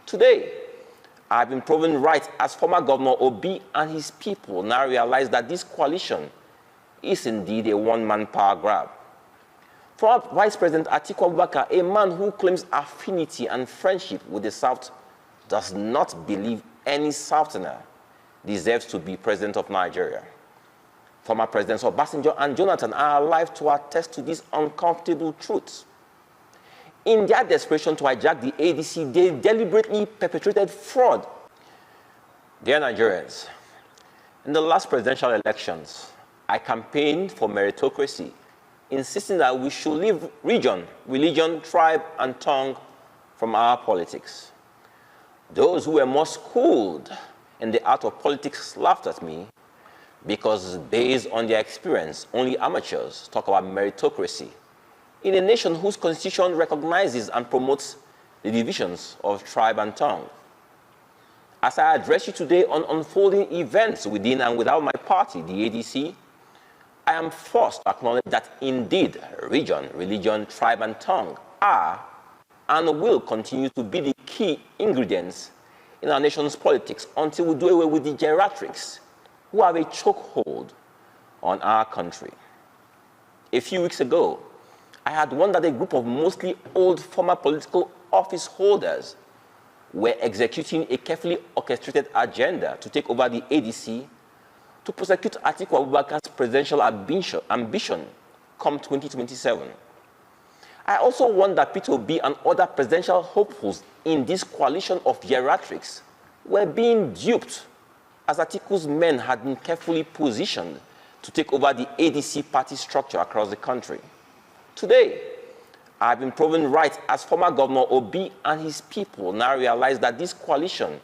Today, I've been proven right as former Governor Obi and his people now realize that this coalition is indeed a one-man power grab. Former Vice President Atiku Abubakar, a man who claims affinity and friendship with the South, does not believe any Southerner deserves to be president of Nigeria. Former Presidents Obasanjo and Johnathan are alive to attest to this uncomfortable truth. In their desperation to hijack the ADC, they deliberately perpetrated fraud. Dear Nigerians, in the last presidential elections, I campaigned for meritocracy, insisting that we should leave religion, tribe, and tongue from our politics. Those who were more schooled in the art of politics laughed at me because, based on their experience, only amateurs talk about meritocracy in a nation whose constitution recognizes and promotes the divisions of tribe and tongue. As I address you today on unfolding events within and without my party, the ADC, I am forced to acknowledge that indeed religion, tribe, and tongue are and will continue to be the key ingredients in our nation's politics until we do away with the geriatrics who have a chokehold on our country. A few weeks ago, I had warned that a group of mostly old former political office holders were executing a carefully orchestrated agenda to take over the ADC to prosecute Atiku Abubakar's presidential ambition come 2027. I also warned that Peter Obi and other presidential hopefuls in this coalition of geriatrics were being duped, as Atiku's men had been carefully positioned to take over the ADC party structure across the country. Today, I've been proven right as former Governor Obi and his people now realize that this coalition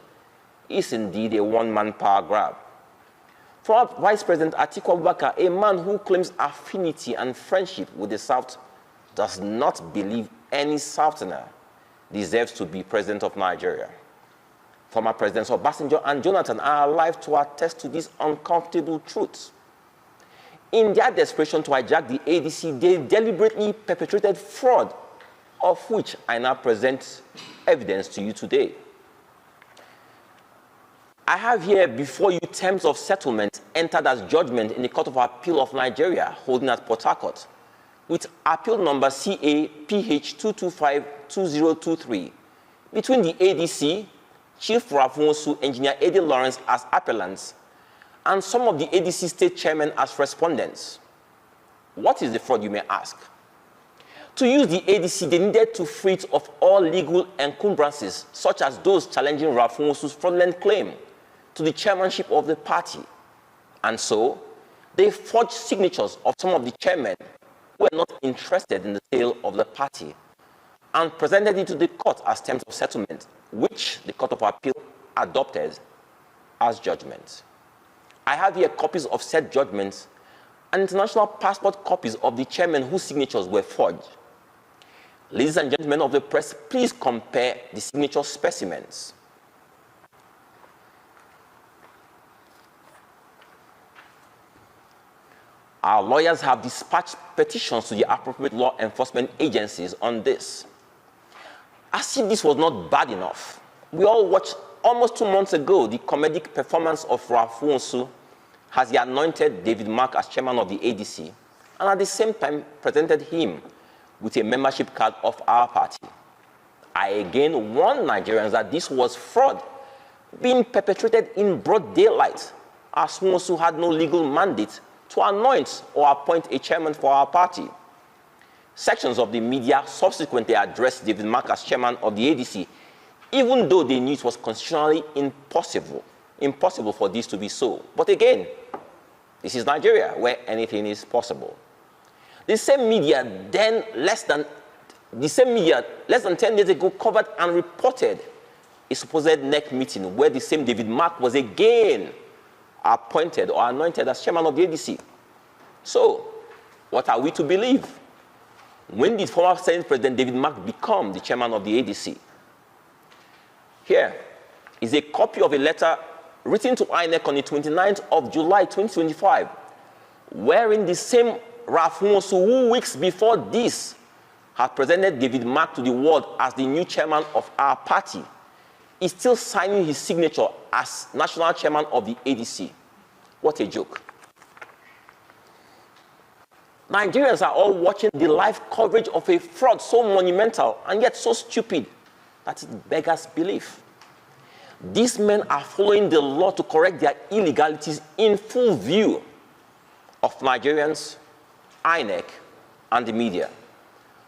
is indeed a one-man power grab. Former Vice President Atiku Abubakar, a man who claims affinity and friendship with the South, does not believe any Southerner deserves to be president of Nigeria. Former Presidents Obasanjo and Johnathan are alive to attest to this uncomfortable truth. In their desperation to hijack the ADC, they deliberately perpetrated fraud, of which I now present evidence to you today. I have here before you terms of settlement entered as judgment in the Court of Appeal of Nigeria, holding at Port Harcourt, with appeal number CAPH 225-2023, between the ADC, Chief Rafunsu, Engineer Eddie Lawrence as appellants, and some of the ADC state chairmen as respondents. What is the fraud, you may ask? To use the ADC, they needed to free it of all legal encumbrances, such as those challenging Rafunsu's fraudulent claim to the chairmanship of the party. And so, they forged signatures of some of the chairmen who were not interested in the sale of the party and presented it to the court as terms of settlement, which the Court of Appeal adopted as judgment. I have here copies of said judgments and international passport copies of the chairmen whose signatures were forged. Ladies and gentlemen of the press, please compare the signature specimens. Our lawyers have dispatched petitions to the appropriate law enforcement agencies on this. As if this was not bad enough, we all watched almost 2 months ago the comedic performance of Rafunsu as he anointed David Mark as chairman of the ADC, and at the same time presented him with a membership card of our party. I again warned Nigerians that this was fraud being perpetrated in broad daylight, as Rafunsu had no legal mandate to anoint or appoint a chairman for our party. Sections of the media subsequently addressed David Mark as chairman of the ADC, even though they knew it was constitutionally impossible for this to be so. But again, this is Nigeria, where anything is possible. The same media less than 10 days ago covered and reported a supposed NEC meeting where the same David Mark was again appointed or anointed as chairman of the ADC. So, what are we to believe? When did former Senate President David Mark become the chairman of the ADC? Here is a copy of a letter written to INEC on the 29th of July 2025, wherein the same Rafunsu, who weeks before this had presented David Mark to the world as the new chairman of our party, is still signing his signature as national chairman of the ADC. What a joke. Nigerians are all watching the live coverage of a fraud so monumental and yet so stupid that it beggars belief. These men are following the law to correct their illegalities in full view of Nigerians, INEC, and the media.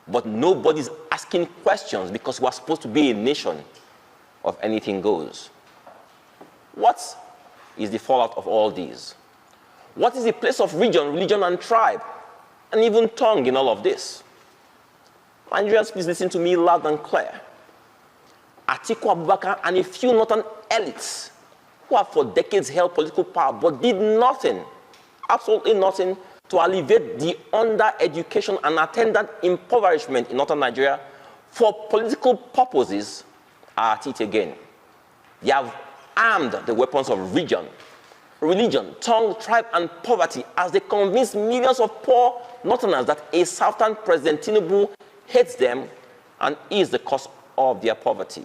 But nobody's asking questions because we're supposed to be a nation of anything goes. What is the fallout of all these? What is the place of region, religion, and tribe, and even tongue in all of this? Nigerians, please listen to me loud and clear. Atiku Abubakar and a few northern elites who have for decades held political power but did nothing, absolutely nothing, to alleviate the under-education and attendant impoverishment in northern Nigeria for political purposes are at it again. They have armed the weapons of region, religion, tongue, tribe, and poverty as they convince millions of poor northerners that a Southern President Tinubu hates them and is the cause of their poverty.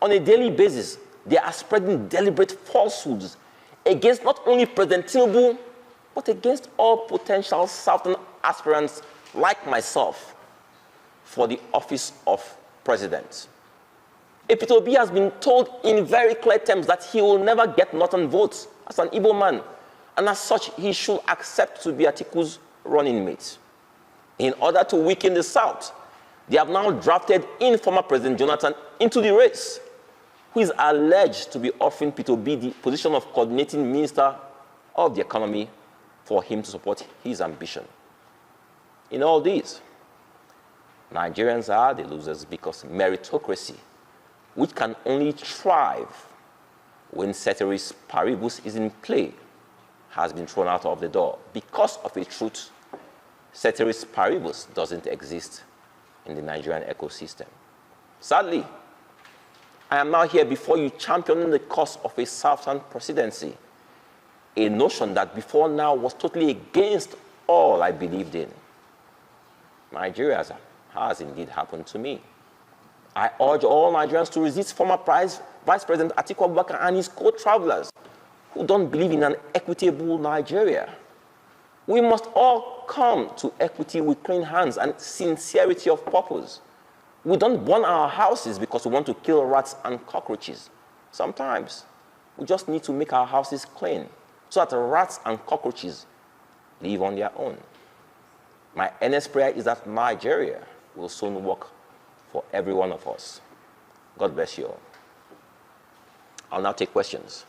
On a daily basis, they are spreading deliberate falsehoods against not only President Tinubu, but against all potential Southern aspirants like myself for the office of president. Peter Obi has been told in very clear terms that he will never get northern votes as an Igbo man, and as such, he should accept to be Atiku's running mate. In order to weaken the South, they have now drafted in former President Johnathan into the race, who is alleged to be offering Peter Obi the position of coordinating minister of the economy for him to support his ambition. In all these, Nigerians are the losers because meritocracy, which can only thrive when ceteris paribus is in play, has been thrown out of the door. Because of a truth, ceteris paribus doesn't exist in the Nigerian ecosystem. Sadly, I am now here before you championing the cause of a Southern presidency, a notion that before now was totally against all I believed in. Nigeria has indeed happened to me. I urge all Nigerians to resist former Vice President Atiku Abubakar and his co-travelers who don't believe in an equitable Nigeria. We must all come to equity with clean hands and sincerity of purpose. We don't burn our houses because we want to kill rats and cockroaches. Sometimes we just need to make our houses clean so that rats and cockroaches live on their own. My earnest prayer is that Nigeria will soon work for every one of us. God bless you all. I'll now take questions.